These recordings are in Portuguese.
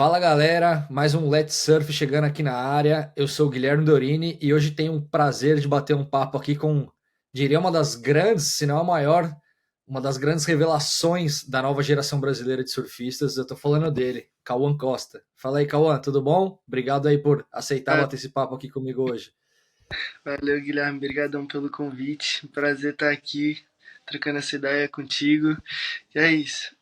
Fala galera, mais um Let's Surf chegando aqui na área. Eu sou o Guilherme Dorini e hoje tenho um prazer de bater um papo aqui com, diria, uma das grandes, se não a maior, uma das grandes revelações da nova geração brasileira de surfistas. Eu tô falando dele, Cauã Costa. Fala aí, Cauã, tudo bom? Obrigado aí por aceitar Ah, bater esse papo aqui comigo hoje. valeu, Guilherme. Obrigadão pelo convite. Prazer estar aqui trocando essa ideia contigo. E é isso.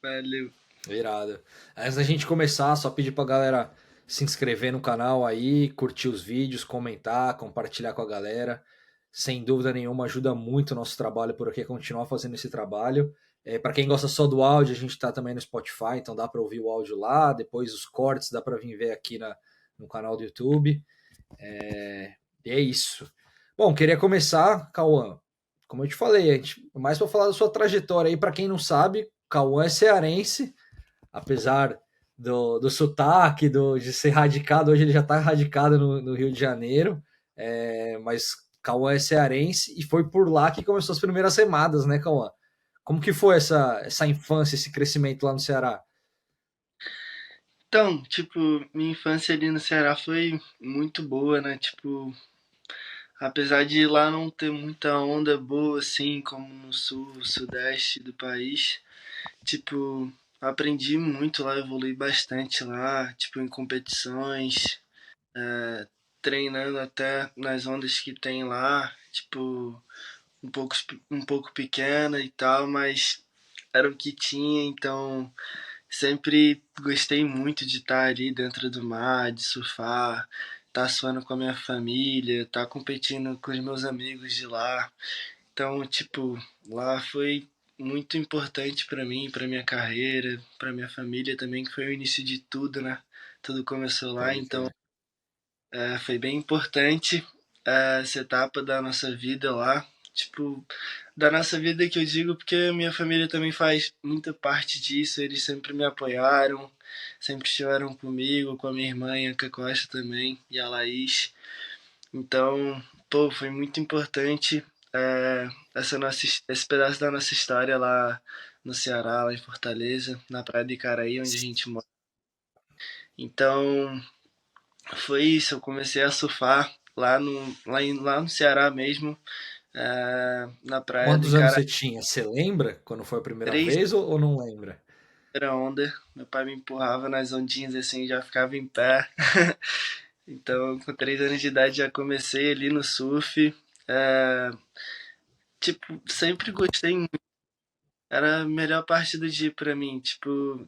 Valeu. Irado. Antes da gente começar, só pedir pra galera se inscrever no canal aí, curtir os vídeos, comentar, compartilhar com a galera. Sem dúvida nenhuma, ajuda muito o nosso trabalho por aqui a continuar fazendo esse trabalho. Para quem gosta só do áudio, a gente está também no Spotify, então dá para ouvir o áudio lá. Depois os cortes dá para vir ver aqui no canal do YouTube. E é isso. Bom, queria começar, Cauã. Como eu te falei, mais para falar da sua trajetória aí. Para quem não sabe, Cauã é cearense, apesar do sotaque, de ser radicado, hoje ele já está radicado no Rio de Janeiro, mas Cauã é cearense e foi por lá que começou as primeiras remadas, né, Cauã? Como que foi essa infância, esse crescimento lá no Ceará? Então, tipo, minha infância ali no Ceará foi muito boa, né? Tipo, apesar de lá não ter muita onda boa assim, como no sul, sudeste do país, tipo, aprendi muito lá, evolui bastante lá, tipo, em competições, treinando até nas ondas que tem lá, tipo, um pouco, um pouco pequena e tal, mas era o que tinha, então sempre gostei muito de estar ali dentro do mar, de surfar, estar suando com a minha família, estar competindo com os meus amigos de lá. Então, tipo, lá foi muito importante para mim, para minha carreira, para minha família também, que foi o início de tudo, né? Tudo começou lá, Pode então crer. foi bem importante essa etapa da nossa vida lá. Tipo, da nossa vida que eu digo, porque a minha família também faz muita parte disso. Eles sempre me apoiaram, sempre estiveram comigo, com a minha irmã, a Anca Costa também, e a Laís. Então, pô, foi muito importante esse pedaço da nossa história lá no Ceará, lá em Fortaleza, na Praia de Icaraí, onde a gente mora. Então, foi isso, eu comecei a surfar lá no Ceará mesmo, na praia do Quantos anos Icaraí, você tinha? Você lembra quando foi a primeira três vez ou não lembra? era onda. Meu pai me empurrava nas ondinhas assim, já ficava em pé. Então, com 3 anos de idade já comecei ali no surf. É, tipo, sempre gostei muito. Era a melhor parte do dia pra mim. Tipo,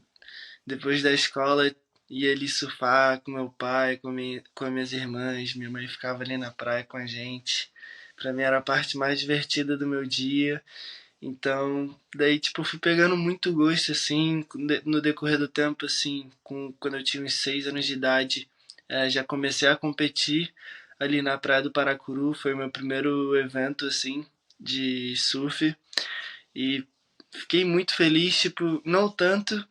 depois da escola, ia ali surfar com meu pai, com as minhas irmãs. Minha mãe ficava ali na praia com a gente. Pra mim era a parte mais divertida do meu dia. Então, daí, tipo, fui pegando muito gosto, assim, no decorrer do tempo, assim, quando eu tinha uns 6 anos de idade, já comecei a competir ali na Praia do Paracuru, foi o meu primeiro evento, assim, de surf, e fiquei muito feliz, tipo, não tanto,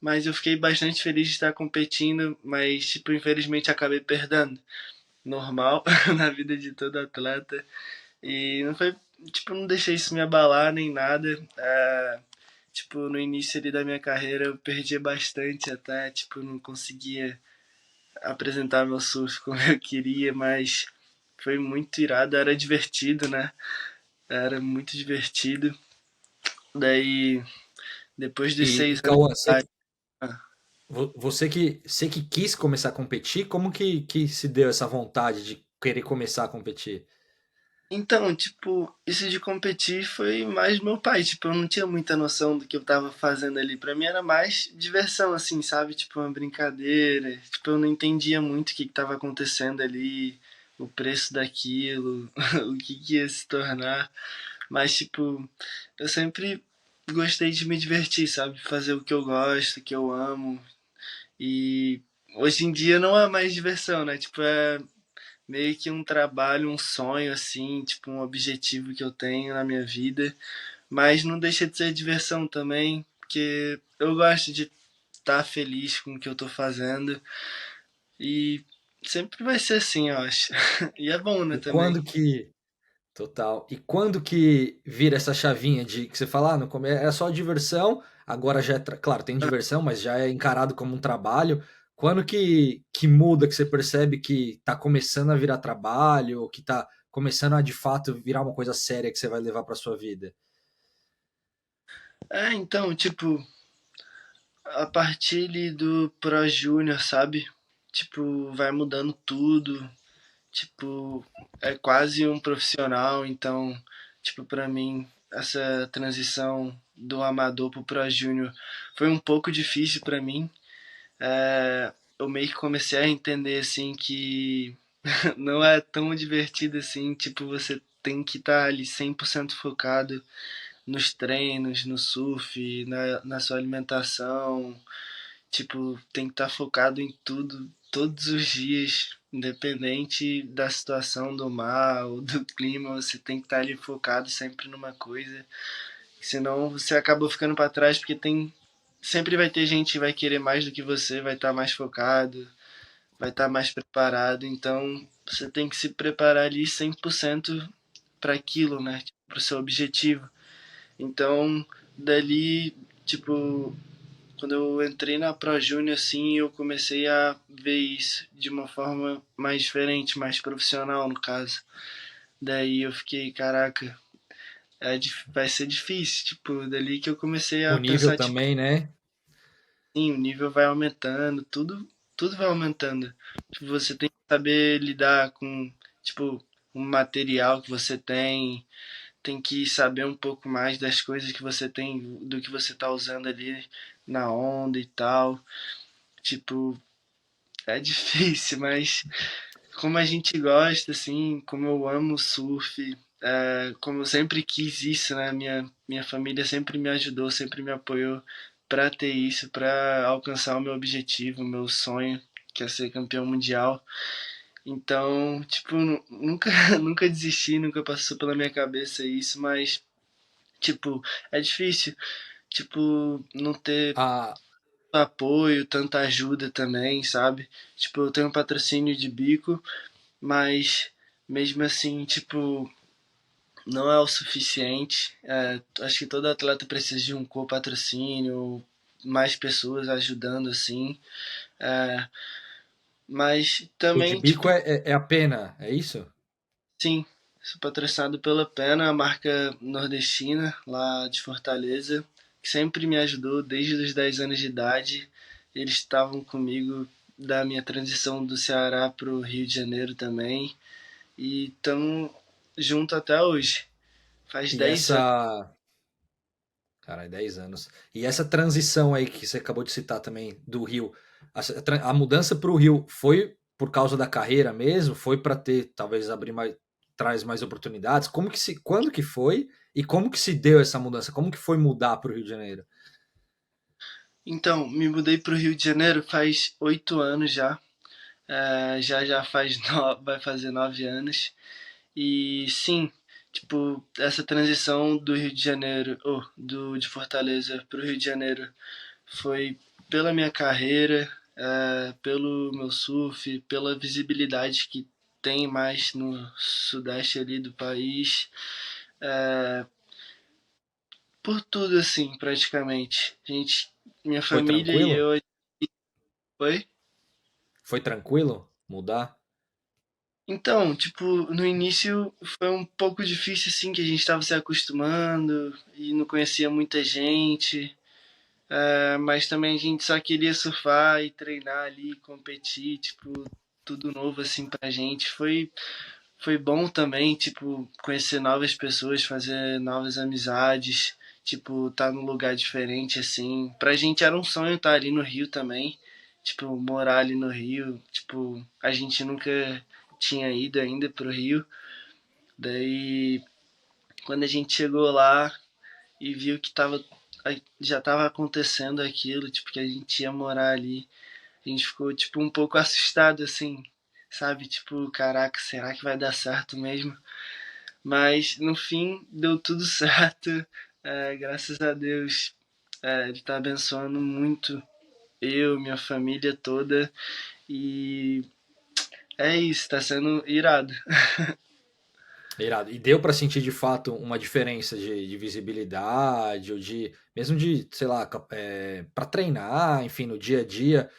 mas eu fiquei bastante feliz de estar competindo, mas, tipo, infelizmente acabei perdendo. Normal na vida de todo atleta. E não foi, tipo, não deixei isso me abalar nem nada. Tipo, no início ali da minha carreira eu perdia bastante até, tipo, não conseguia apresentar meu surf como eu queria, mas foi muito irado, era divertido, né? Era muito divertido. Daí, depois dos E 6 anos Cauã, de idade, você que quis começar a competir, como que se deu essa vontade de querer começar a competir? então, tipo, isso de competir foi mais meu pai. Tipo, eu não tinha muita noção do que eu tava fazendo ali. Pra mim era mais diversão, assim, sabe? Tipo, uma brincadeira. Tipo, eu não entendia muito o que que tava acontecendo ali, o preço daquilo, o que que ia se tornar. Mas, tipo, eu sempre gostei de me divertir, sabe? Fazer o que eu gosto, o que eu amo. E hoje em dia não é mais diversão, né? Tipo, é meio que um trabalho, um sonho, assim, tipo, um objetivo que eu tenho na minha vida. Mas não deixa de ser diversão também, porque eu gosto de estar feliz com o que eu tô fazendo. E sempre vai ser assim, eu acho. E é bom, né, E também. Total. E quando que vira essa chavinha de que você fala, no começo é só diversão, agora já é, claro, tem diversão, mas já é encarado como um trabalho. Quando que muda, que você percebe que tá começando a virar trabalho, ou que tá começando a de fato virar uma coisa séria que você vai levar pra sua vida? Então, tipo, a partir ali do Pro Júnior, sabe? Tipo, vai mudando tudo. Tipo, é quase um profissional, então, tipo, pra mim, essa transição do amador pro Pro Júnior foi um pouco difícil pra mim. Eu meio que comecei a entender, assim, que não é tão divertido assim, tipo, você tem que estar ali 100% focado nos treinos, no surf, na sua alimentação, tipo, tem que estar focado em tudo, todos os dias, independente da situação do mar ou do clima, você tem que estar ali focado sempre numa coisa, senão você acaba ficando para trás porque tem sempre vai ter gente que vai querer mais do que você, vai estar mais focado, vai estar mais preparado, então você tem que se preparar ali 100% para aquilo, né? Para o seu objetivo. Então, dali, tipo, quando eu entrei na Pro Júnior, assim, eu comecei a ver isso de uma forma mais diferente, mais profissional, no caso. Daí eu fiquei, caraca, vai ser difícil, tipo, dali que eu comecei O a nível pensar, tipo, também, né? sim, o nível vai aumentando, tudo vai aumentando. Tipo, você tem que saber lidar com, tipo, o material que você tem que saber um pouco mais das coisas que você tem, do que você tá usando ali na onda e tal. Tipo, é difícil, mas como a gente gosta, assim, como eu amo surf, como eu sempre quis isso, né? Minha família sempre me ajudou, sempre me apoiou para ter isso, para alcançar o meu objetivo, o meu sonho, que é ser campeão mundial. Então, tipo, nunca, nunca desisti, nunca passou pela minha cabeça isso, mas, tipo, é difícil, tipo, não ter A, apoio, tanta ajuda também, sabe? Tipo, eu tenho um patrocínio de bico, mas mesmo assim, tipo, não é o suficiente. Acho que todo atleta precisa de um co-patrocínio, mais pessoas ajudando assim. É, mas o de também, bico tipo, é a pena, é isso? sim, sou patrocinado pela Pena, a marca nordestina lá de Fortaleza, que sempre me ajudou desde os 10 anos de idade. Eles estavam comigo da minha transição do Ceará para o Rio de Janeiro também. E estamos junto até hoje. Faz E 10 anos. essa. Caralho, 10 anos. E essa transição aí que você acabou de citar também do Rio, a mudança para o Rio foi por causa da carreira mesmo? Foi para ter, talvez, abrir mais, traz mais oportunidades? Quando que foi e como que se deu essa mudança? Como que foi mudar para o Rio de Janeiro? Então, me mudei para o Rio de Janeiro faz 8 anos já. Já faz vai fazer 9 anos. E sim, tipo, essa transição do Rio de Janeiro, ou de Fortaleza para o Rio de Janeiro, foi pela minha carreira, pelo meu surf, pela visibilidade que tem mais no sudeste ali do país, por tudo assim, praticamente. Minha Foi família e tranquilo? eu, foi? Foi tranquilo mudar? Então, tipo, no início foi um pouco difícil assim, que a gente estava se acostumando e não conhecia muita gente. Mas também a gente só queria surfar e treinar ali, competir, tipo, tudo novo assim pra gente. Foi bom também, tipo, conhecer novas pessoas, fazer novas amizades, tipo, estar num lugar diferente assim. Pra gente era um sonho estar ali no Rio também, tipo, morar ali no Rio, tipo, a gente nunca tinha ido ainda pro Rio. Daí, quando a gente chegou lá e viu que já estava acontecendo aquilo, tipo, que a gente ia morar ali. A gente ficou, tipo, um pouco assustado, assim, sabe? Tipo, caraca, será que vai dar certo mesmo? Mas, no fim, deu tudo certo. Graças a Deus, Ele tá abençoando muito eu, minha família toda. E é isso, tá sendo irado. Irado. E deu pra sentir de fato uma diferença de visibilidade, ou de, mesmo de, sei lá, para treinar, enfim, no dia a dia.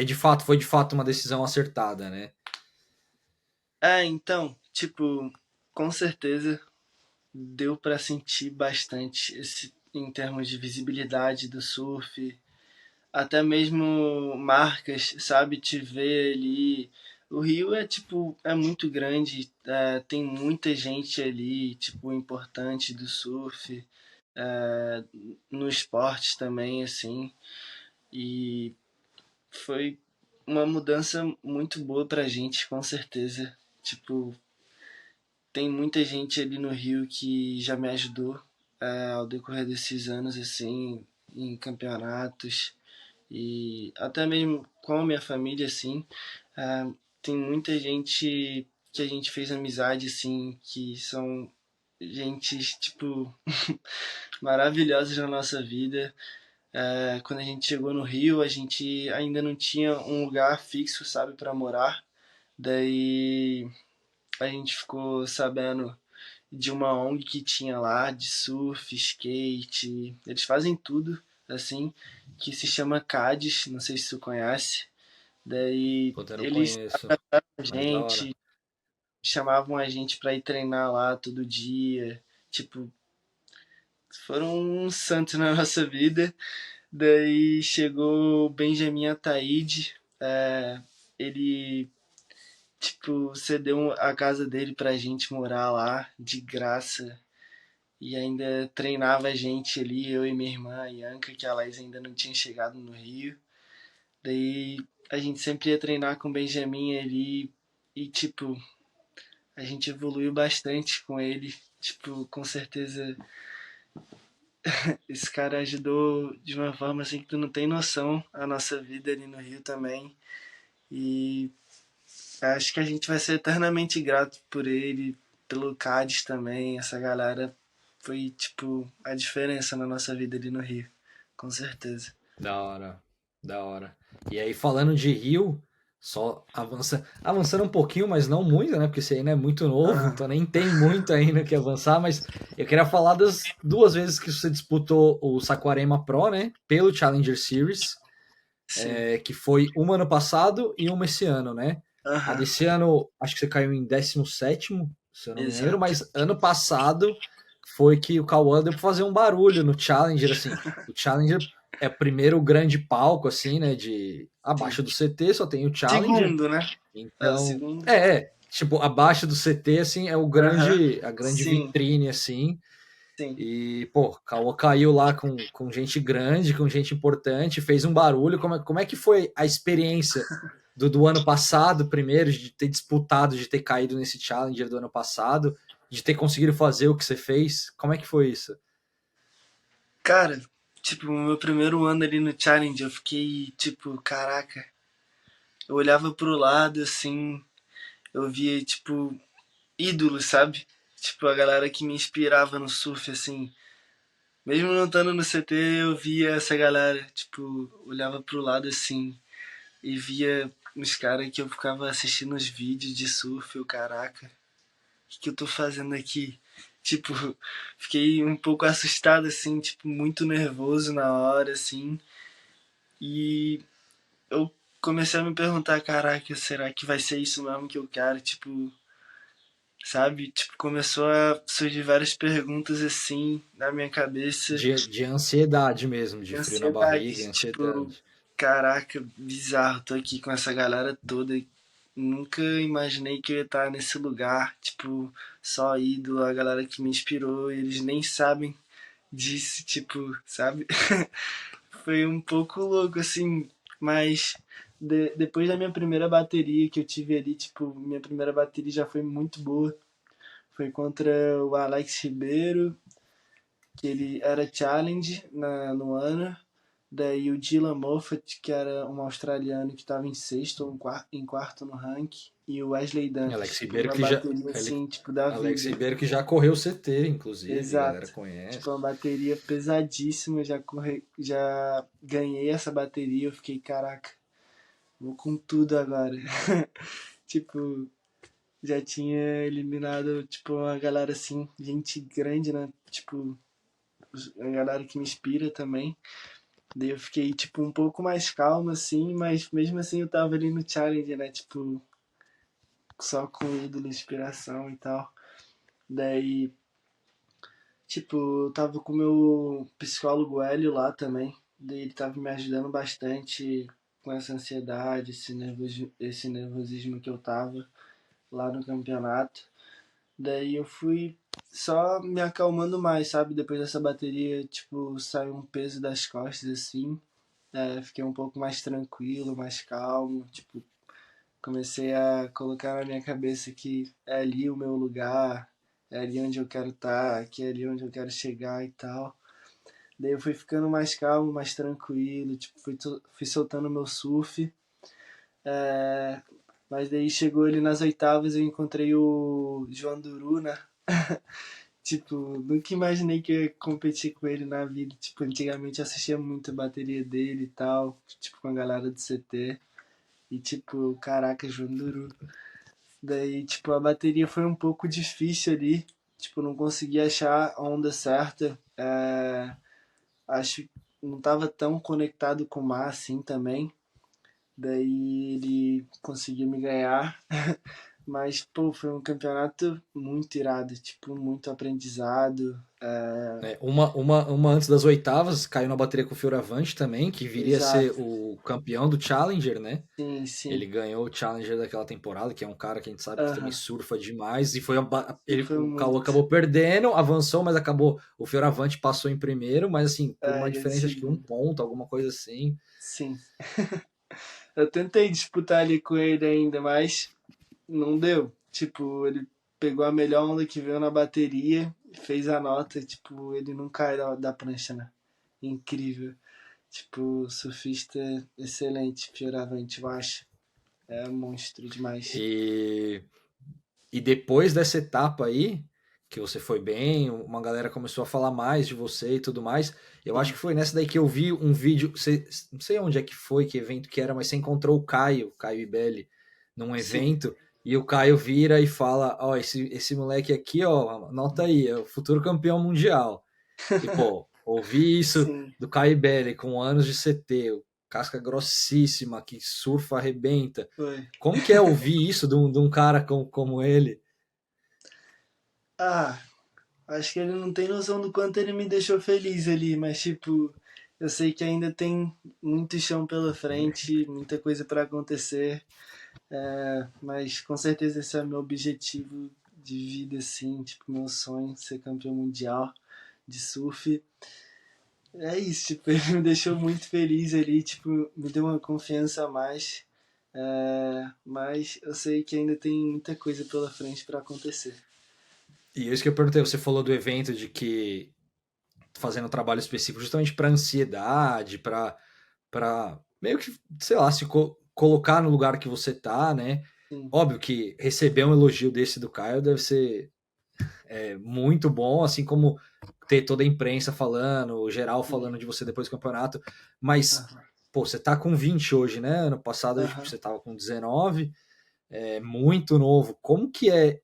De fato, foi de fato uma decisão acertada, né? Então, tipo, com certeza deu pra sentir bastante esse em termos de visibilidade do surf, até mesmo marcas, sabe, te ver ali. O Rio é tipo, é muito grande, tem muita gente ali, tipo, importante do surf, é, no esporte também, assim, e foi uma mudança muito boa pra gente, com certeza. Tipo, tem muita gente ali no Rio que já me ajudou ao decorrer desses anos, assim, em campeonatos e até mesmo com a minha família, assim. Ah, tem muita gente que a gente fez amizade, assim, que são gentes, tipo, maravilhosas na nossa vida. Quando a gente chegou no Rio, a gente ainda não tinha um lugar fixo, sabe, para morar. Daí a gente ficou sabendo de uma ONG que tinha lá de surf, skate, eles fazem tudo assim, que se chama CADES, não sei se tu conhece. Daí Puta, eu não eles conheço, a mas da hora. gente chamavam a gente para ir treinar lá todo dia, tipo, foram um santo na nossa vida. Daí chegou o Benjamin Ataíde, ele tipo cedeu a casa dele pra gente morar lá de graça. E ainda treinava a gente ali, eu e minha irmã, a Ianca, que a Laís ainda não tinha chegado no Rio. Daí a gente sempre ia treinar com o Benjamin ali e, tipo, a gente evoluiu bastante com ele. Tipo, com certeza esse cara ajudou de uma forma assim que tu não tem noção a nossa vida ali no Rio também. E acho que a gente vai ser eternamente grato por ele, pelo Cádiz também. Essa galera foi, tipo, a diferença na nossa vida ali no Rio. Com certeza. Da hora, da hora. E aí, falando de Rio, só avançando um pouquinho, mas não muito, né? Porque você ainda é muito novo, Aham. então nem tem muito ainda que avançar. Mas eu queria falar das duas vezes que você disputou o Saquarema Pro, né? Pelo Challenger Series, Sim. que foi uma ano passado e uma esse ano, né? A Aham. desse ano, acho que você caiu em 17º, se eu não me lembro, Exato. mas ano passado foi que o Cauã deu pra fazer um barulho no Challenger, assim. O Challenger é o primeiro grande palco, assim, né? De Sim. abaixo do CT só tem o Challenger. Segundo, né? É o Então, segundo. tipo, abaixo do CT, assim, é Aham. a grande Sim. vitrine, assim. Sim. E, pô, Cauã caiu lá com gente grande, com gente importante, fez um barulho. Como é que foi a experiência do ano passado, primeiro, de ter disputado, de ter caído nesse Challenger do ano passado, de ter conseguido fazer o que você fez? Como é que foi isso? Cara, tipo, no meu primeiro ano ali no Challenge, eu fiquei, tipo, caraca. Eu olhava pro lado, assim, eu via, tipo, ídolos, sabe? Tipo, a galera que me inspirava no surf, assim. Mesmo não estando no CT, eu via essa galera, tipo, olhava pro lado assim e via os caras que eu ficava assistindo os vídeos de surf, eu, caraca, o que eu tô fazendo aqui? Tipo, fiquei um pouco assustado, assim, tipo, muito nervoso na hora, assim, e eu comecei a me perguntar, caraca, será que vai ser isso mesmo que eu quero? Tipo, sabe? Tipo, começou a surgir várias perguntas, assim, na minha cabeça. De ansiedade mesmo, de frio na barriga e Ansiedade, tipo, ansiedade. caraca, bizarro, tô aqui com essa galera toda. Nunca imaginei que eu ia estar nesse lugar, tipo, só ídolo, a galera que me inspirou, eles nem sabem disso, tipo, sabe? Foi um pouco louco, assim, mas depois da minha primeira bateria que eu tive ali, tipo, minha primeira bateria já foi muito boa. Foi contra o Alex Ribeiro, que ele era challenge no ano. Daí o Dylan Moffat, que era um australiano que estava em sexto ou em quarto no ranking. E o Wesley Alex Dantas. Foi Ribeiro uma que já. bateria assim, tipo, da Alex vida. Ribeiro que já correu CT, inclusive, a galera Exato. conhece. Tipo, uma bateria pesadíssima. Já ganhei essa bateria. Eu fiquei, caraca, vou com tudo agora. Tipo, já tinha eliminado, tipo, uma galera assim, gente grande, né? Tipo, a galera que me inspira também. Daí eu fiquei, tipo, um pouco mais calmo, assim, mas mesmo assim eu tava ali no challenge, né? Tipo, só com ídolo, inspiração e tal. Daí, tipo, eu tava com o meu psicólogo Hélio lá também. Daí ele tava me ajudando bastante com essa ansiedade, esse nervosismo que eu tava lá no campeonato. Daí eu fui só me acalmando mais, sabe? Depois dessa bateria, tipo, saiu um peso das costas, assim. Fiquei um pouco mais tranquilo, mais calmo. Tipo, comecei a colocar na minha cabeça que é ali o meu lugar, é ali onde eu quero estar, que é ali onde eu quero chegar e tal. Daí eu fui ficando mais calmo, mais tranquilo, tipo, fui soltando meu surf. É, mas daí chegou ele nas oitavas e eu encontrei o João Duru, né? Tipo, nunca imaginei que eu ia competir com ele na vida. Tipo, antigamente eu assistia muito a bateria dele e tal, tipo, com a galera do CT. E tipo, caraca, João Duru. Daí, tipo, a bateria foi um pouco difícil ali. Tipo, não consegui achar a onda certa. Acho que não tava tão conectado com o mar assim também. Daí ele conseguiu me ganhar. Mas, pô, foi um campeonato muito irado. Tipo, muito aprendizado. É, uma antes das oitavas, caiu na bateria com o Fioravante também, que viria a ser Exato. o campeão do Challenger, né? Sim, Ele sim. ganhou o Challenger daquela temporada, que é um cara que a gente sabe que também Aham. surfa demais. E foi Surfa o Cauã muito. acabou perdendo, avançou, mas acabou. O Fioravante passou em primeiro, mas assim, por uma Ele é de diferença, acho que um segundo. ponto, alguma coisa assim. Sim. Eu tentei disputar ali com ele ainda, mas não deu. Tipo, ele pegou a melhor onda que veio na bateria, fez a nota, tipo, ele não cai da prancha, né? Incrível. Tipo, surfista excelente, Fioravante, eu acho. É monstro demais. E, e depois dessa etapa aí, que você foi bem, uma galera começou a falar mais de você e tudo mais. Eu acho Sim, que foi nessa daí que eu vi um vídeo, não sei onde é que foi, que evento que era, mas você encontrou o Caio Ibelli, num sim, evento, e o Caio vira e fala: Ó, esse moleque aqui, ó, anota aí, é o futuro campeão mundial. E, pô, ouvir isso sim. do Caio Ibelli com anos de CT, casca grossíssima, que surfa, arrebenta. Foi. Como que é ouvir isso de um cara como ele? Ah, acho que ele não tem noção do quanto ele me deixou feliz ali, mas tipo, eu sei que ainda tem muito chão pela frente, muita coisa para acontecer. Mas com certeza esse é meu objetivo de vida, assim, tipo, meu sonho, ser campeão mundial de surf. É isso, tipo, ele me deixou muito feliz ali, tipo, me deu uma confiança a mais. Mas eu sei que ainda tem muita coisa pela frente para acontecer. E isso que eu perguntei, você falou do evento de que fazendo um trabalho específico justamente para ansiedade, para meio que, sei lá, colocar no lugar que você tá, né? Sim, Óbvio que receber um elogio desse do Caio deve ser muito bom, assim como ter toda a imprensa falando, o geral sim. falando de você depois do campeonato, mas, Aham, pô, você tá com 20 hoje, né? Ano passado acho que aham, você tava com 19, muito novo. Como que é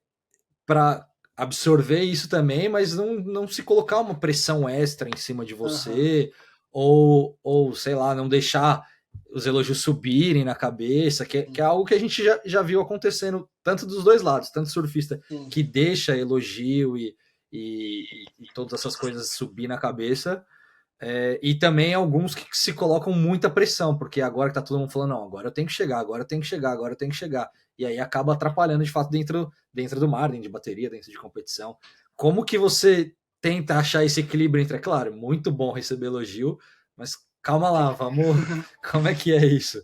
para absorver isso também, mas não se colocar uma pressão extra em cima de aham. você, ou sei lá, não deixar os elogios subirem na cabeça, que é Sim, algo que a gente já viu acontecendo tanto dos dois lados, tanto surfista sim. que deixa elogio e todas essas coisas subir na cabeça, e também alguns que se colocam muita pressão, porque agora que tá todo mundo falando, não, agora eu tenho que chegar, agora eu tenho que chegar, agora eu tenho que chegar. E aí acaba atrapalhando de fato dentro do mar, dentro de bateria, dentro de competição. Como que você tenta achar esse equilíbrio entre, é claro, muito bom receber elogio, mas calma lá, vamos. Como é que é isso?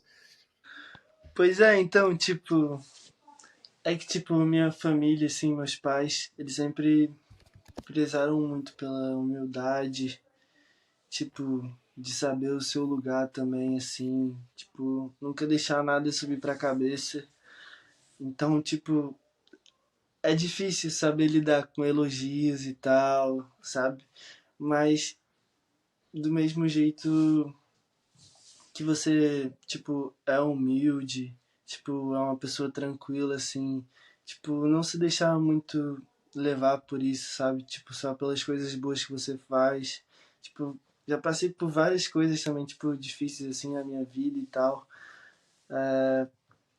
Pois é, então, tipo, é que, tipo, minha família, assim, meus pais, eles sempre prezaram muito pela humildade, tipo, de saber o seu lugar também, assim, tipo, nunca deixar nada subir pra cabeça. Então, tipo, é difícil saber lidar com elogios e tal, sabe? Mas, do mesmo jeito que você, tipo, é humilde, tipo, é uma pessoa tranquila, assim, Tipo, não se deixar muito levar por isso, sabe? Tipo, só pelas coisas boas que você faz. Tipo, já passei por várias coisas também, tipo, difíceis assim na minha vida e tal.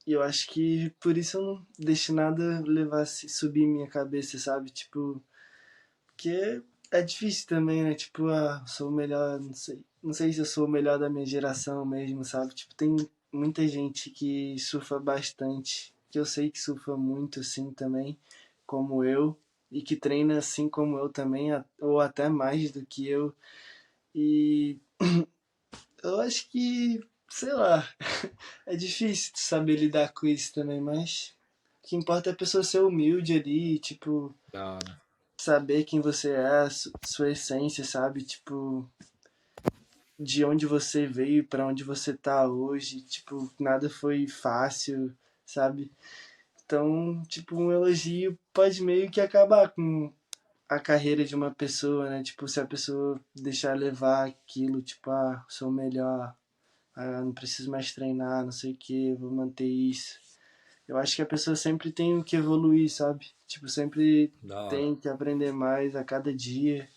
E eu acho que por isso eu não deixo nada levar, subir minha cabeça, sabe? Tipo, porque é difícil também, né? Tipo, sou o melhor, não sei. Não sei se eu sou o melhor da minha geração mesmo, sabe? Tipo, tem muita gente que surfa bastante, que eu sei que surfa muito assim também, como eu, e que treina assim como eu também, ou até mais do que eu. E eu acho que, sei lá, é difícil de saber lidar com isso também, mas o que importa é a pessoa ser humilde ali, tipo, Da hora. saber quem você é, sua essência, sabe? Tipo, de onde você veio para onde você tá hoje, tipo, nada foi fácil, sabe? Então, tipo, um elogio pode meio que acabar com a carreira de uma pessoa, né? Tipo, se a pessoa deixar levar aquilo, tipo, sou o melhor, não preciso mais treinar, não sei o que, vou manter isso. Eu acho que a pessoa sempre tem o que evoluir, sabe? Tipo, sempre Da hora. tem que aprender mais a cada dia.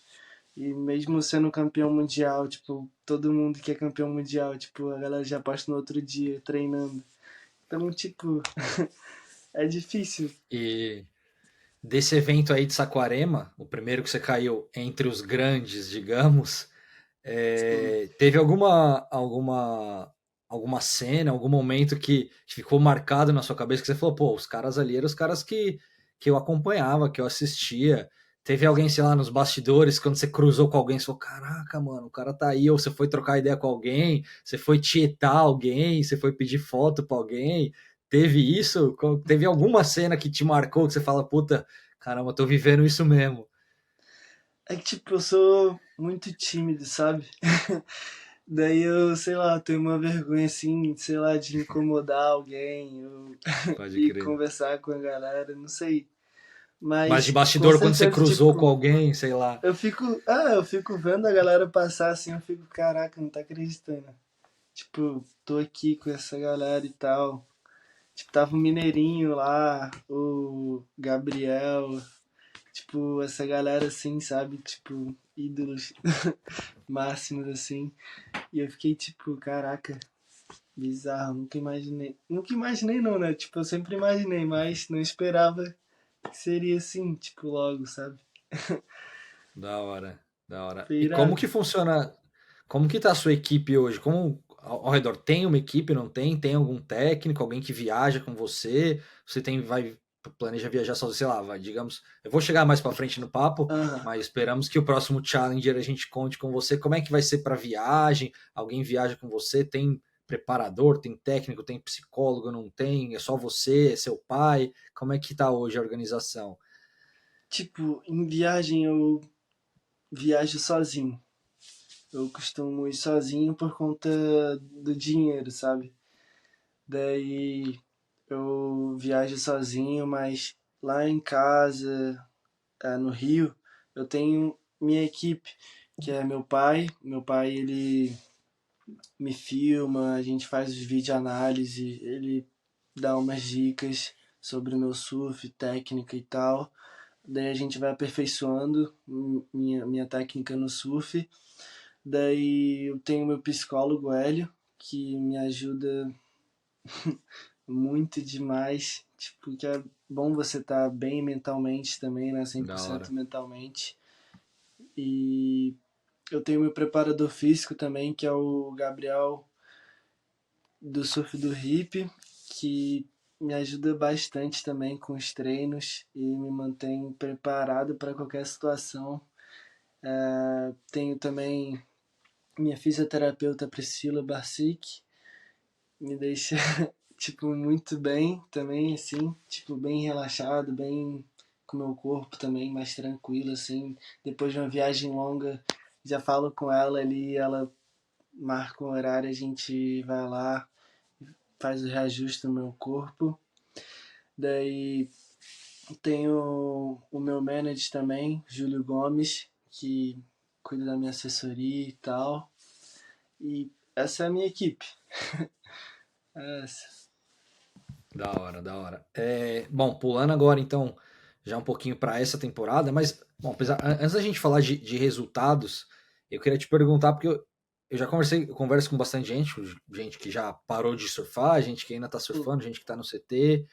E mesmo sendo campeão mundial, tipo, todo mundo que é campeão mundial, tipo, a galera já posta no outro dia treinando. Então, tipo, é difícil. E desse evento aí de Saquarema, o primeiro que você caiu entre os grandes, digamos, Sim. teve alguma cena, algum momento que ficou marcado na sua cabeça que você falou, pô, os caras ali eram os caras que eu acompanhava, que eu assistia. Teve alguém, sei lá, nos bastidores, quando você cruzou com alguém, você falou, caraca, mano, o cara tá aí, ou você foi trocar ideia com alguém, você foi tietar alguém, você foi pedir foto pra alguém. Teve isso? Teve alguma cena que te marcou que você fala, puta, caramba, eu tô vivendo isso mesmo. É que, tipo, eu sou muito tímido, sabe? Daí eu, sei lá, tenho uma vergonha, assim, sei lá, de incomodar alguém, ou Pode ir crer. conversar com a galera, não sei. Mas de Mas, com bastidor, quando você certeza, cruzou com tipo, alguém, sei lá. eu fico vendo a galera passar assim, eu fico, caraca, não tá acreditando. Tipo, tô aqui com essa galera e tal. Tipo, tava o Mineirinho lá, o Gabriel, tipo, essa galera assim, sabe? Tipo, ídolos máximos assim. E eu fiquei tipo, caraca, bizarro, nunca imaginei. Nunca imaginei não, né? Tipo, eu sempre imaginei, mas não esperava que seria assim, tipo, logo, sabe? Da hora, da hora. Foi E como irado. que funciona? Como que tá a sua equipe hoje? Como ao redor tem uma equipe, não tem? Tem algum técnico, alguém que viaja com você? Você vai planeja viajar sozinho, sei lá, vai, digamos, eu vou chegar mais para frente no papo, Aham. mas esperamos que o próximo Challenger a gente conte com você. Como é que vai ser para viagem? Alguém viaja com você? Tem preparador, tem técnico, tem psicólogo, não tem? É só você, é seu pai? Como é que tá hoje a organização? Tipo, em viagem eu viajo sozinho. Eu costumo ir sozinho por conta do dinheiro, sabe? Daí eu viajo sozinho, mas lá em casa, no Rio, eu tenho minha equipe, que é meu pai. Meu pai, ele me filma, a gente faz os vídeo análise, ele dá umas dicas sobre o meu surf, técnica e tal. Daí a gente vai aperfeiçoando minha técnica no surf. Daí eu tenho meu psicólogo Hélio, que me ajuda muito demais. Tipo, que é bom você estar bem mentalmente também, né? cem por Da cento hora. mentalmente. E eu tenho meu preparador físico também, que é o Gabriel do Surf do Hip, que me ajuda bastante também com os treinos e me mantém preparado para qualquer situação. Tenho também minha fisioterapeuta Priscila Barsic, me deixa tipo muito bem também assim, tipo bem relaxado, bem com o meu corpo também mais tranquilo assim. Depois de uma viagem longa, já falo com ela ali, ela marca um horário, a gente vai lá, faz o reajuste no meu corpo. Daí tenho o meu manager também, Júlio Gomes, que cuida da minha assessoria e tal. E essa é a minha equipe. É essa. Da hora, da hora. Bom, pulando agora então já um pouquinho para essa temporada, mas bom, antes da gente falar de resultados, eu queria te perguntar, porque eu já eu converso com bastante gente, gente que já parou de surfar, gente que ainda tá Hum. surfando, gente que tá no CT,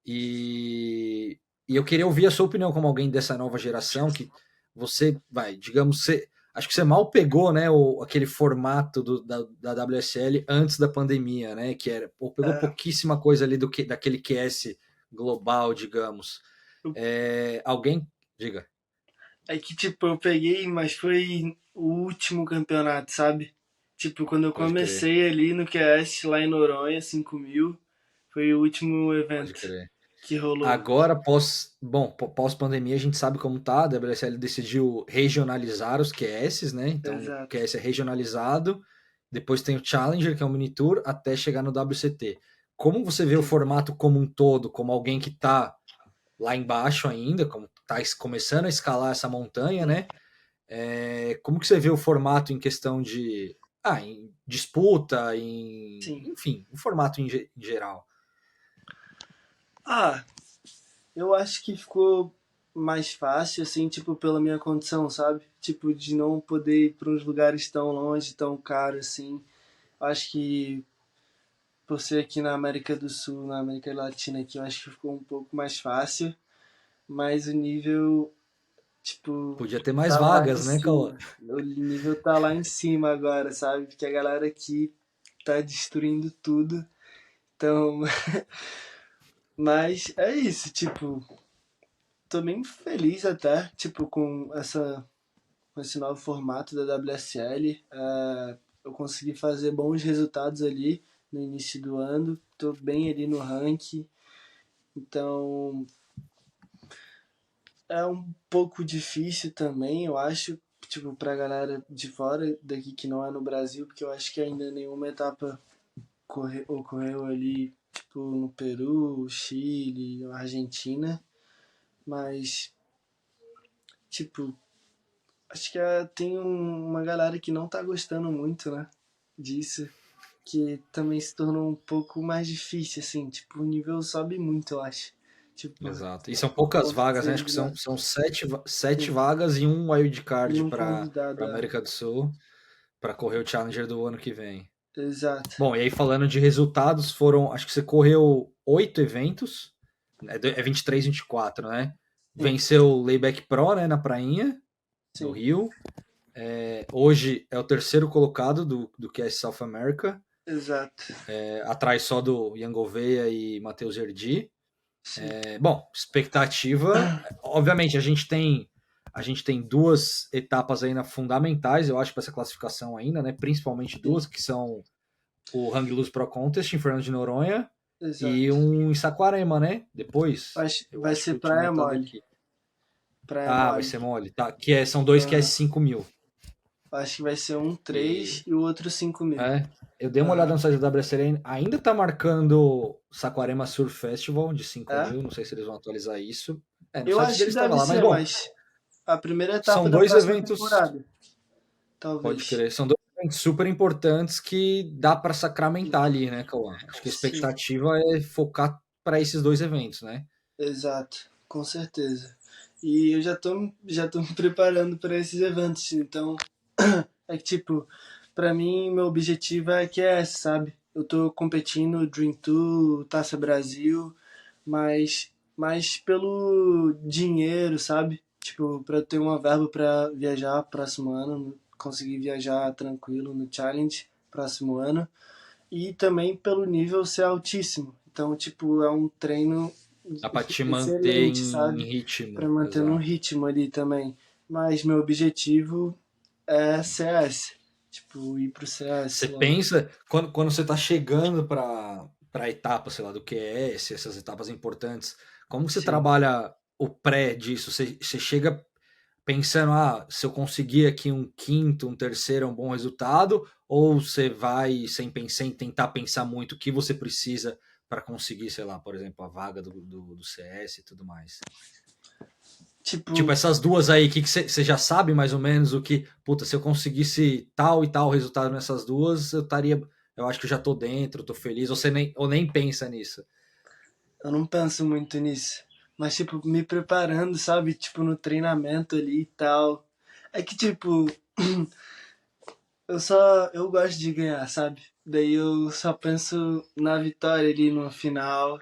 e eu queria ouvir a sua opinião como alguém dessa nova geração, que você, digamos, acho que você mal pegou, né, aquele formato da WSL antes da pandemia, né, que era, pegou É, pouquíssima coisa ali daquele QS global, digamos. eu- Alguém, diga. é que, tipo, eu peguei, mas foi o último campeonato, sabe? Tipo, quando eu Pode crer, comecei ali no QS, lá em Noronha, 5.000, foi o último pode evento crer. que rolou. Agora, pós-pandemia, a gente sabe como tá. A WSL decidiu regionalizar os QS, né? Então, o Exato. QS é regionalizado. Depois tem o Challenger, que é o mini tour, até chegar no WCT. Como você vê o Sim. formato como um todo, como alguém que tá lá embaixo ainda, como tá começando a escalar essa montanha, né? Como que você vê o formato em questão em disputa, Sim. enfim, o formato em geral? Ah, eu acho que ficou mais fácil, assim, tipo, pela minha condição, sabe? Tipo, de não poder ir para uns lugares tão longe, tão caros, assim. Acho que por ser aqui na América do Sul, na América Latina aqui, eu acho que ficou um pouco mais fácil, mas o nível, tipo, Podia ter mais tá lá em vagas, né, Cauã? cima. O nível tá lá em cima agora, sabe? Porque a galera aqui tá destruindo tudo. Então, mas é isso, tipo, tô bem feliz até, tipo, com esse novo formato da WSL. Eu consegui fazer bons resultados ali no início do ano, tô bem ali no ranking, então é um pouco difícil também, eu acho, tipo, pra galera de fora daqui que não é no Brasil, porque eu acho que ainda nenhuma etapa ocorreu ali, tipo, no Peru, Chile, Argentina, mas, tipo, acho que tem uma galera que não tá gostando muito, né, disso, que também se tornou um pouco mais difícil, assim, tipo, o nível sobe muito, eu acho. Tipo, Exato. E são por poucas conta de vagas, ser né? Acho que são, eliminado. são sete Sim. vagas e um E wildcard um para convidado, América do Sul para correr o Challenger do ano que vem. exato. Bom, e aí falando de resultados, acho que você correu 8 eventos, é 23, 24, né? Sim, Venceu o Layback Pro, né, na Prainha, no sim, Rio. Hoje é o terceiro colocado do QS South America, exato. atrás só do Ian Gouveia e Matheus Erdi. Sim, Bom, expectativa, obviamente a gente tem duas etapas ainda fundamentais, eu acho, para essa classificação ainda, né? Principalmente sim, duas, que são o Hang Loose Pro Contest em Fernando de Noronha e exato. um em Saquarema, né? Depois, eu Vai acho que ser o último praia tá mole. daqui. Praia Ah, vai mole. ser mole, tá? São dois que é Aham. 5.000. Acho que vai ser um E 3 e o outro 5.000. é, eu dei uma olhada Aham. no site da WSL, ainda tá marcando Saquarema Surf Festival de cinco É? mil, não sei se eles vão atualizar isso. No Eu site acho que deles estava deve lá, mas ser, bom, mas a primeira etapa são da dois próxima eventos, temporada, pode talvez. crer, são dois eventos super importantes que dá para sacramentar ali, né, Cauã? Acho que a Sim, expectativa é focar para esses dois eventos, né? exato, com certeza. E eu já tô me preparando para esses eventos, então é que tipo, para mim meu objetivo é que é esse, sabe? Eu tô competindo Dream Tour, Taça Brasil, mas pelo dinheiro, sabe? Tipo, para ter uma verba para viajar próximo ano, conseguir viajar tranquilo no Challenge próximo ano e também pelo nível ser altíssimo. Então, tipo, é um treino Dá para te manter excelente, em sabe? Para ritmo, manter no exato. ritmo ali também. Mas meu objetivo é CS. Tipo, ir pro CS Você logo. pensa, quando você está chegando para a etapa, sei lá, do QS, essas etapas importantes, como você Sim. trabalha o pré disso? Você chega pensando, se eu conseguir aqui um quinto, um terceiro, é um bom resultado, ou você vai sem tentar pensar muito o que você precisa para conseguir, sei lá, por exemplo, a vaga do CS e tudo mais? Tipo, Tipo, essas duas aí, que você já sabe mais ou menos o que, puta, se eu conseguisse tal e tal resultado nessas duas, eu acho que eu já tô dentro, tô feliz, ou você nem pensa nisso. eu não penso muito nisso. Mas, tipo, me preparando, sabe? Tipo, no treinamento ali e tal. É que, tipo, eu gosto de ganhar, sabe? Daí eu só penso na vitória ali no final.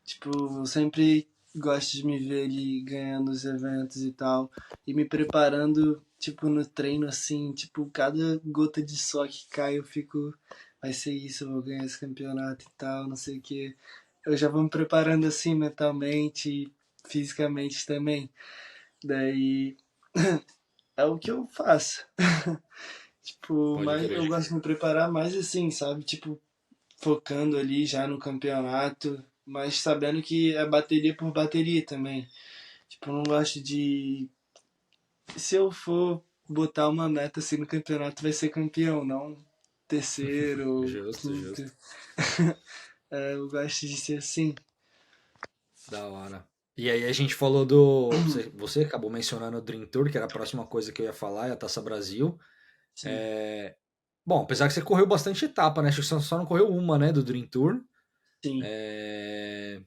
Tipo, eu sempre gosto de me ver ali ganhando os eventos e tal. E me preparando, tipo, no treino, assim, tipo, cada gota de suor que cai, eu fico, vai ser isso, eu vou ganhar esse campeonato e tal, não sei o quê. Eu já vou me preparando assim mentalmente e fisicamente também. Daí é o que eu faço. Tipo, Pode mas eu crer. gosto de me preparar mais assim, sabe? Tipo, focando ali já no campeonato, mas sabendo que é bateria por bateria também. Tipo, eu não gosto de. Se eu for botar uma meta assim no campeonato, vai ser campeão, não terceiro ou Justo, quinto. justo. É, eu gosto de ser assim. Da hora. E aí a gente falou do. Você acabou mencionando o Dream Tour, que era a próxima coisa que eu ia falar, é a Taça Brasil. Sim, Bom, apesar que você correu bastante etapa, né? Acho que você só não correu uma, né, do Dream Tour. sim, É,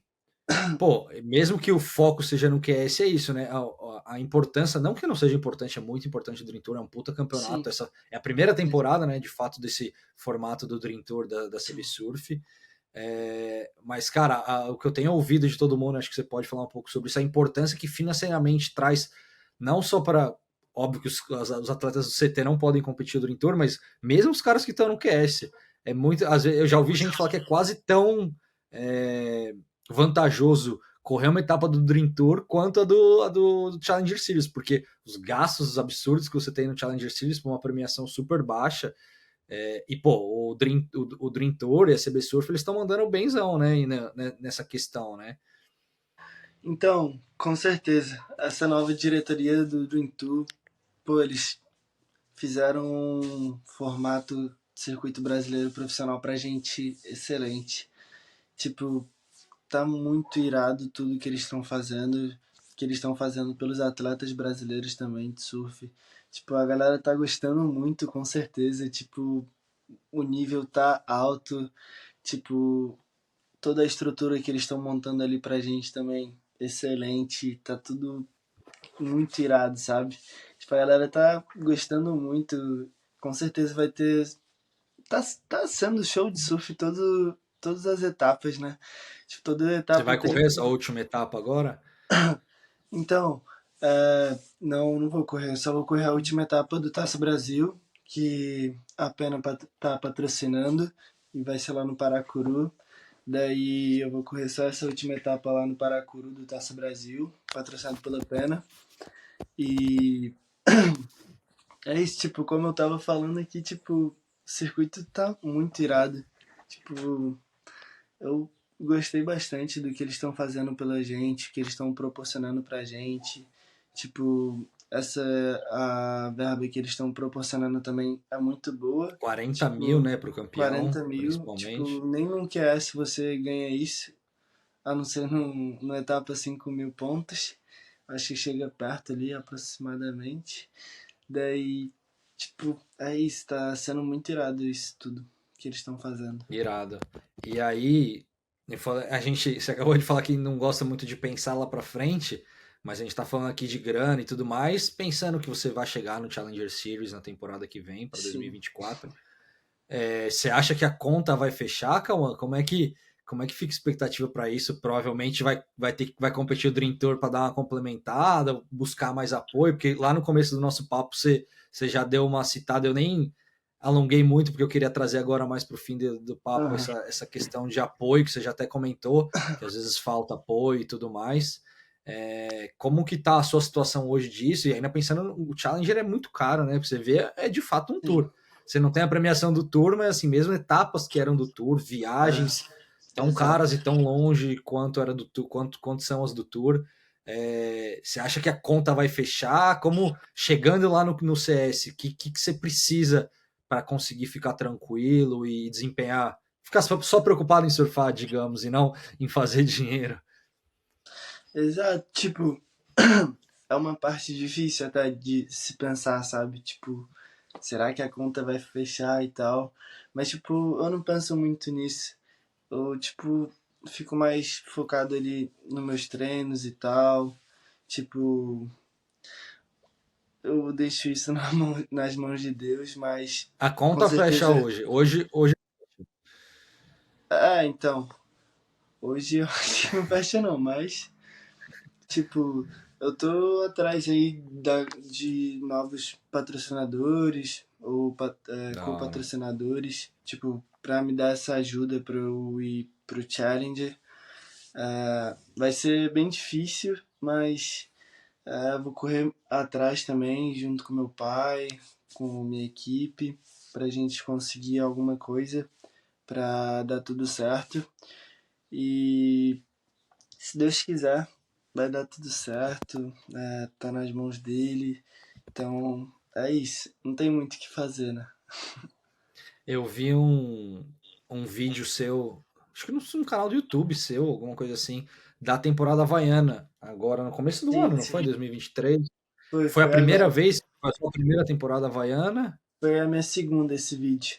Pô, mesmo que o foco seja no QS, é isso, né? A importância, não que não seja importante, é muito importante o Dream Tour, é um puta sim, campeonato. Essa é a primeira temporada, né, de fato, desse formato do Dream Tour da CB sim. Surf. Mas, cara, o que eu tenho ouvido de todo mundo, acho que você pode falar um pouco sobre isso, a importância que financeiramente traz, não só para. Óbvio que os atletas do CT não podem competir no Dream Tour, mas mesmo os caras que estão no QS. É muito. Às vezes, eu já ouvi gente falar que é quase tão é, vantajoso correr uma etapa do Dream Tour quanto a do Challenger Series, porque os gastos absurdos que você tem no Challenger Series por uma premiação super baixa e, pô, o Dream Tour e a CB Surf, eles estão mandando benzão, né, nessa questão, né? Então, com certeza, essa nova diretoria do Dream Tour, pô, eles fizeram um formato de circuito brasileiro profissional pra gente excelente. Tipo, tá muito irado tudo que eles estão fazendo pelos atletas brasileiros também de surf. Tipo, a galera tá gostando muito, com certeza. Tipo, o nível tá alto. Tipo, toda a estrutura que eles estão montando ali pra gente também, excelente. Tá tudo muito irado, sabe? Tipo, a galera tá gostando muito. Com certeza vai ter. Tá sendo show de surf todas as etapas, né? Tipo, toda Você etapa vai tem. correr essa última etapa agora? Então, não vou correr, só vou correr a última etapa do Taça Brasil, que a Pena tá patrocinando, e vai ser lá no Paracuru. Daí eu vou correr só essa última etapa lá no Paracuru do Taça Brasil, patrocinado pela Pena. E é isso, tipo, como eu tava falando aqui, tipo, o circuito tá muito irado. Tipo, eu gostei bastante do que eles estão fazendo pela gente, que eles estão proporcionando pra gente. Tipo, essa a verba que eles estão proporcionando também é muito boa. 40 mil, Tipo, né, pro campeão, 40 mil, principalmente. tipo, nem num QS você ganha isso, a não ser numa etapa 5.000 pontos. Acho que chega perto ali aproximadamente. Daí, tipo, é isso, tá sendo muito irado isso tudo que eles estão fazendo. Irado. E aí, você acabou de falar que não gosta muito de pensar lá pra frente, mas a gente tá falando aqui de grana e tudo mais, pensando que você vai chegar no Challenger Series na temporada que vem, para Sim. 2024. Você acha que a conta vai fechar, Cauã? Como é que fica a expectativa para isso? Provavelmente vai competir o Dream Tour para dar uma complementada, buscar mais apoio, porque lá no começo do nosso papo você já deu uma citada, eu nem alonguei muito, porque eu queria trazer agora mais para o fim do papo Aham. essa questão de apoio, que você já até comentou, que às vezes falta apoio e tudo mais. Como que tá a sua situação hoje disso? E ainda pensando, o Challenger é muito caro, né? Pra você ver, é de fato um Sim. tour. Você não tem a premiação do Tour, mas assim, mesmo etapas que eram do Tour, É, viagens tão caras exato. e tão longe quanto era do Tour, quanto são as do Tour. Você acha que a conta vai fechar? Como chegando lá no CS, o que você precisa para conseguir ficar tranquilo e desempenhar, ficar só preocupado em surfar, digamos, e não em fazer dinheiro? Exato. Tipo, é uma parte difícil até de se pensar, sabe? Tipo, será que a conta vai fechar e tal? Mas, tipo, eu não penso muito nisso. Eu, tipo, fico mais focado ali nos meus treinos e tal. Tipo, eu deixo isso nas mãos de Deus, mas A com conta fecha certeza. hoje. Hoje Então, hoje eu acho que não fecha não, mas, tipo, eu tô atrás aí de novos patrocinadores ou da hora. co-patrocinadores, tipo, pra me dar essa ajuda pra eu ir pro Challenger. Vai ser bem difícil, mas vou correr atrás também, junto com meu pai, com minha equipe, pra gente conseguir alguma coisa pra dar tudo certo. E se Deus quiser, vai dar tudo certo, tá nas mãos dele. Então é isso, não tem muito o que fazer, né? Eu vi um vídeo seu, acho que num canal do YouTube seu, alguma coisa assim, da temporada havaiana, agora no começo do Sim, ano, não foi? sim. 2023. Foi, Foi a foi primeira agora. vez que foi a sua primeira temporada havaiana. Foi a minha segunda esse vídeo.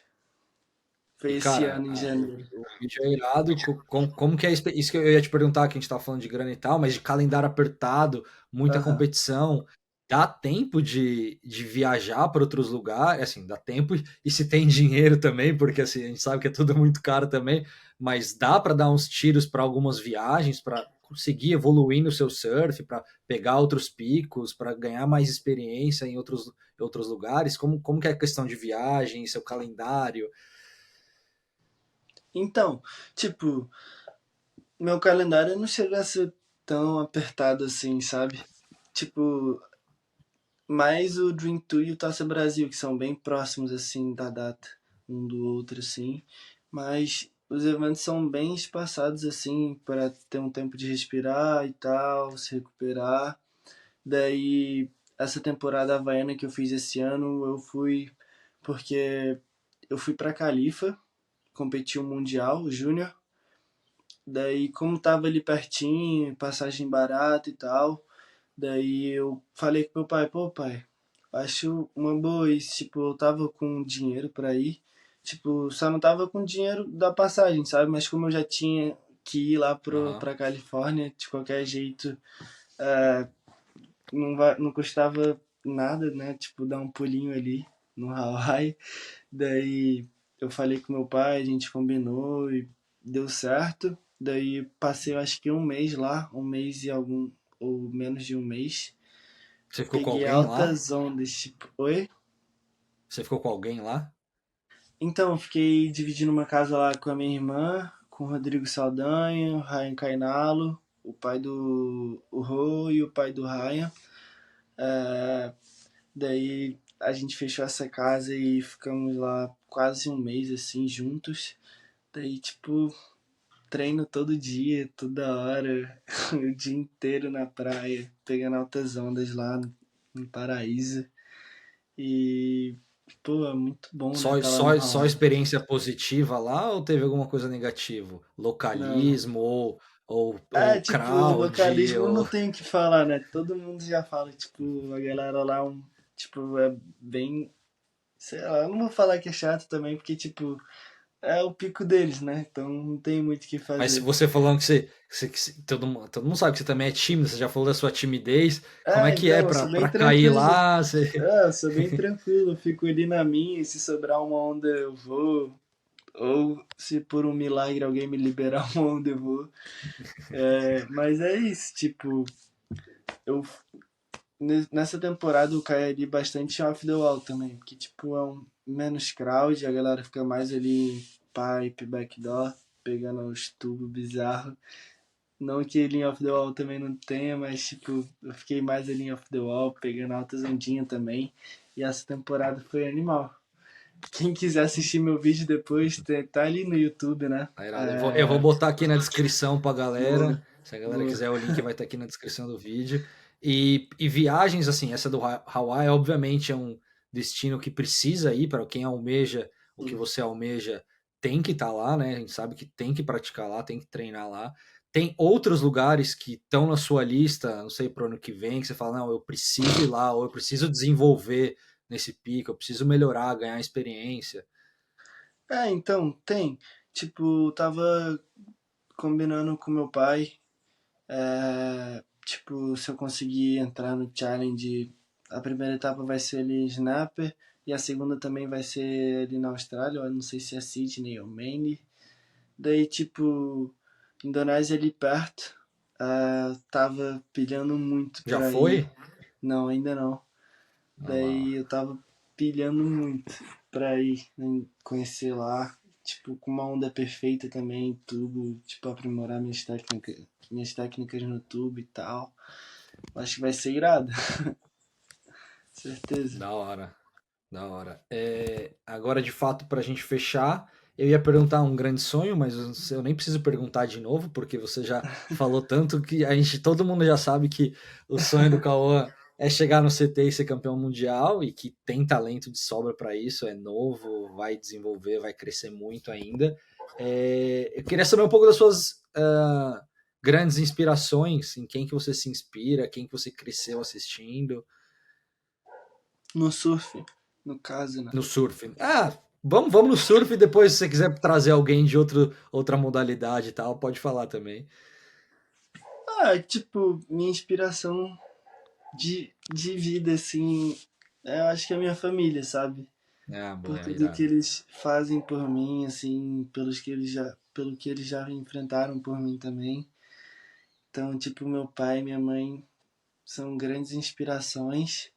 Foi E, esse cara, ano em janeiro. o vídeo é irado. Como que é isso que eu ia te perguntar, que a gente tá falando de grana e tal, mas de calendário apertado, muita Aham. competição. Dá tempo de viajar para outros lugares, assim, dá tempo e se tem dinheiro também, porque assim, a gente sabe que é tudo muito caro também, mas dá para dar uns tiros para algumas viagens, para conseguir evoluir no seu surf, para pegar outros picos, para ganhar mais experiência em outros lugares. Como que é a questão de viagem, seu calendário? Então, tipo, meu calendário não chega a ser tão apertado assim, sabe? Tipo, mais o Dream Tour e o Taça Brasil, que são bem próximos, assim, da data um do outro, assim. Mas os eventos são bem espaçados, assim, para ter um tempo de respirar e tal, se recuperar. Daí, essa temporada havaiana que eu fiz esse ano, eu fui porque eu fui para Califa, competi o Mundial Júnior. Daí, como tava ali pertinho, passagem barata e tal, daí eu falei com meu pai, pô pai, acho uma boa isso, tipo, eu tava com dinheiro pra ir, tipo, só não tava com dinheiro da passagem, sabe? Mas como eu já tinha que ir lá Aham. pra Califórnia, de qualquer jeito, não custava nada, né? Tipo, dar um pulinho ali no Hawaii. Daí eu falei com meu pai, a gente combinou e deu certo. Daí passei, eu acho que um mês lá, um mês e algum, ou menos de um mês. Você ficou com Peguei alguém lá? altas ondas, tipo, oi? Você ficou com alguém lá? Então, fiquei dividindo uma casa lá com a minha irmã, com o Rodrigo Saldanha, o Ryan Cainalo, o pai do o Rô e o pai do Ryan. Daí a gente fechou essa casa e ficamos lá quase um mês assim juntos. Daí, tipo, treino todo dia, toda hora, o dia inteiro na praia, pegando altas ondas lá no Paraíso. E, pô, é muito bom, né? Tá lá no Só Hawaii. experiência positiva lá ou teve alguma coisa negativa? Não, não. Localismo ou Tipo, crowd localismo não ou... tem o que falar, né? Todo mundo já fala, tipo, a galera lá, tipo, é bem. Sei lá, eu não vou falar que é chato também, porque, tipo, é o pico deles, né? Então não tem muito o que Mas se fazer. você falando todo mundo sabe que você também é tímido, você já falou da sua timidez, como é que é Então, eu sou bem pra cair tranquilo. lá? Você... Eu sou bem tranquilo, eu fico ali na minha, se sobrar uma onda eu vou, ou se por um milagre alguém me liberar uma onda eu vou. Mas é isso, tipo, eu nessa temporada eu caí ali bastante em off the wall também, porque tipo é um menos crowd, a galera fica mais ali em pipe, backdoor, pegando os tubos bizarros. Não que ele em off the wall também não tenha, mas tipo, eu fiquei mais ali em off the wall, pegando altas ondinhas também. E essa temporada foi animal. Quem quiser assistir meu vídeo depois, tá ali no YouTube, né? Tá irado. Eu vou botar aqui na descrição pra galera. Boa, Se a galera boa. quiser, o link vai estar aqui na descrição do vídeo. E viagens, assim, essa do Hawaii, obviamente, é um destino que precisa ir para quem almeja o que Sim. você almeja, tem que estar lá, né? A gente sabe que tem que praticar lá, tem que treinar lá. Tem outros lugares que estão na sua lista, não sei, para o ano que vem, que você fala, não, eu preciso ir lá, ou eu preciso desenvolver nesse pico, eu preciso melhorar, ganhar experiência. Então, tem. Tipo, tava combinando com meu pai. Tipo, se eu conseguir entrar no challenge, a primeira etapa vai ser ali em Snapper e a segunda também vai ser ali na Austrália, eu não sei se é Sydney ou Manly. Daí, tipo, Indonésia ali perto, tava pilhando muito Já pra ir. foi? Não, ainda não. Olha lá. Daí eu tava pilhando muito pra ir conhecer lá. Tipo, com uma onda perfeita também, tubo, tipo, aprimorar minhas técnicas no tubo e tal. Acho que vai ser irado, certeza. Da hora. Da hora. Agora, de fato, para a gente fechar, eu ia perguntar um grande sonho, mas eu nem preciso perguntar de novo, porque você já falou tanto que todo mundo já sabe que o sonho do Cauã é chegar no CT e ser campeão mundial e que tem talento de sobra para isso, é novo, vai desenvolver, vai crescer muito ainda. Eu queria saber um pouco das suas grandes inspirações, em quem que você se inspira, quem que você cresceu assistindo. No surf, no caso, né? No surf. Vamos no surf e depois, se você quiser trazer alguém de outra modalidade e tal, pode falar também. Tipo, minha inspiração de vida, assim, eu acho que é a minha família, sabe? Ah, Por boa, tudo que irado. eles fazem por mim, assim, pelo que eles já enfrentaram por mim também. Então, tipo, meu pai e minha mãe são grandes inspirações.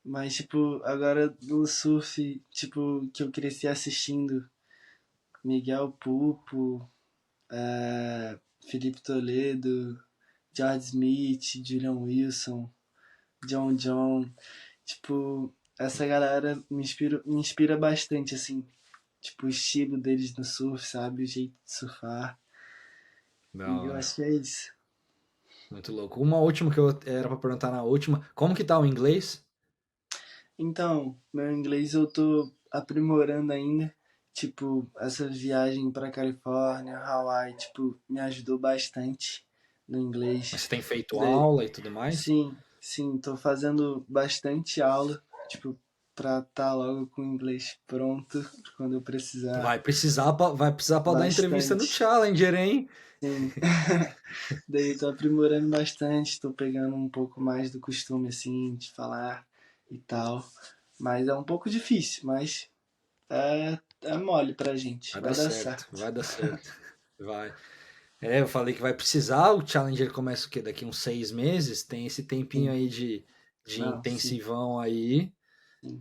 Mas, tipo, agora do surf, tipo, que eu cresci assistindo Miguel Pupo, Felipe Toledo, George Smith, Julian Wilson, John John. Tipo, essa galera me inspira bastante, assim. Tipo, o estilo deles no surf, sabe? O jeito de surfar. Da E eu hora. acho que é isso. Muito louco. Uma última que eu era pra perguntar na última. Como que tá o inglês? Então, meu inglês eu tô aprimorando ainda. Tipo, essa viagem pra Califórnia, Hawaii, tipo, me ajudou bastante no Mas inglês. você tem feito Daí, aula e tudo mais? sim, tô fazendo bastante aula, tipo, pra tá logo com o inglês pronto quando eu precisar. Vai precisar pra dar entrevista no Bastante, Challenger, hein? sim. Daí tô aprimorando bastante, tô pegando um pouco mais do costume, assim, de falar e tal. Mas é um pouco difícil, mas é mole pra gente, Vai vai dar dar certo, certo. vai dar certo. Vai. Eu falei que vai precisar. O Challenger começa o quê? Daqui uns 6 meses. Tem esse tempinho Sim, aí de não, sim, intensivão aí. sim.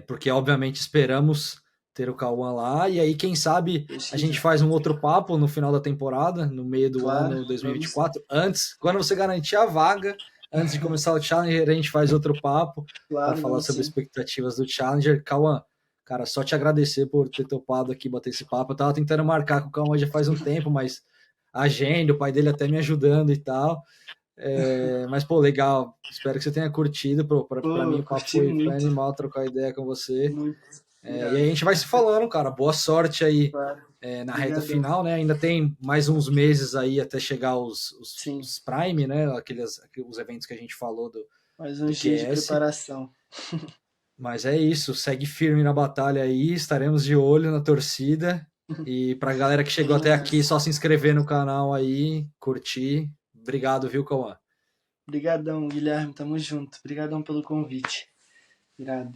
Porque obviamente esperamos ter o Cauã lá, e aí quem sabe Deus a gente quiser. faz um outro papo no final da temporada, no meio do Claro, ano vamos sim. 2024, antes, quando você garantir a vaga, antes de começar o Challenger, a gente faz outro papo para Claro, falar vamos sobre sim. expectativas do Challenger. Cauã, cara, só te agradecer por ter topado aqui bater esse papo. Eu tava tentando marcar com o Cauã já faz um tempo, mas a agenda, o pai dele até me ajudando e tal. Mas, pô, legal. Espero que você tenha curtido. Pra mim, Pô, o papo curti foi muito, animal trocar ideia com você. muito. E aí Irado. a gente vai se falando, cara. Boa sorte aí Claro, na reta brigadão. final, né? Ainda tem mais uns meses aí até chegar Sim, os Prime, né? Os eventos que a gente falou mais do uns dias de QS. preparação. Mas é isso, segue firme na batalha aí, estaremos de olho na torcida. E pra galera que chegou Vamos até aqui, nessa. só se inscrever no canal aí, curtir. Obrigado, viu, Cauã? Brigadão, Guilherme, tamo junto. Brigadão pelo convite. Irado.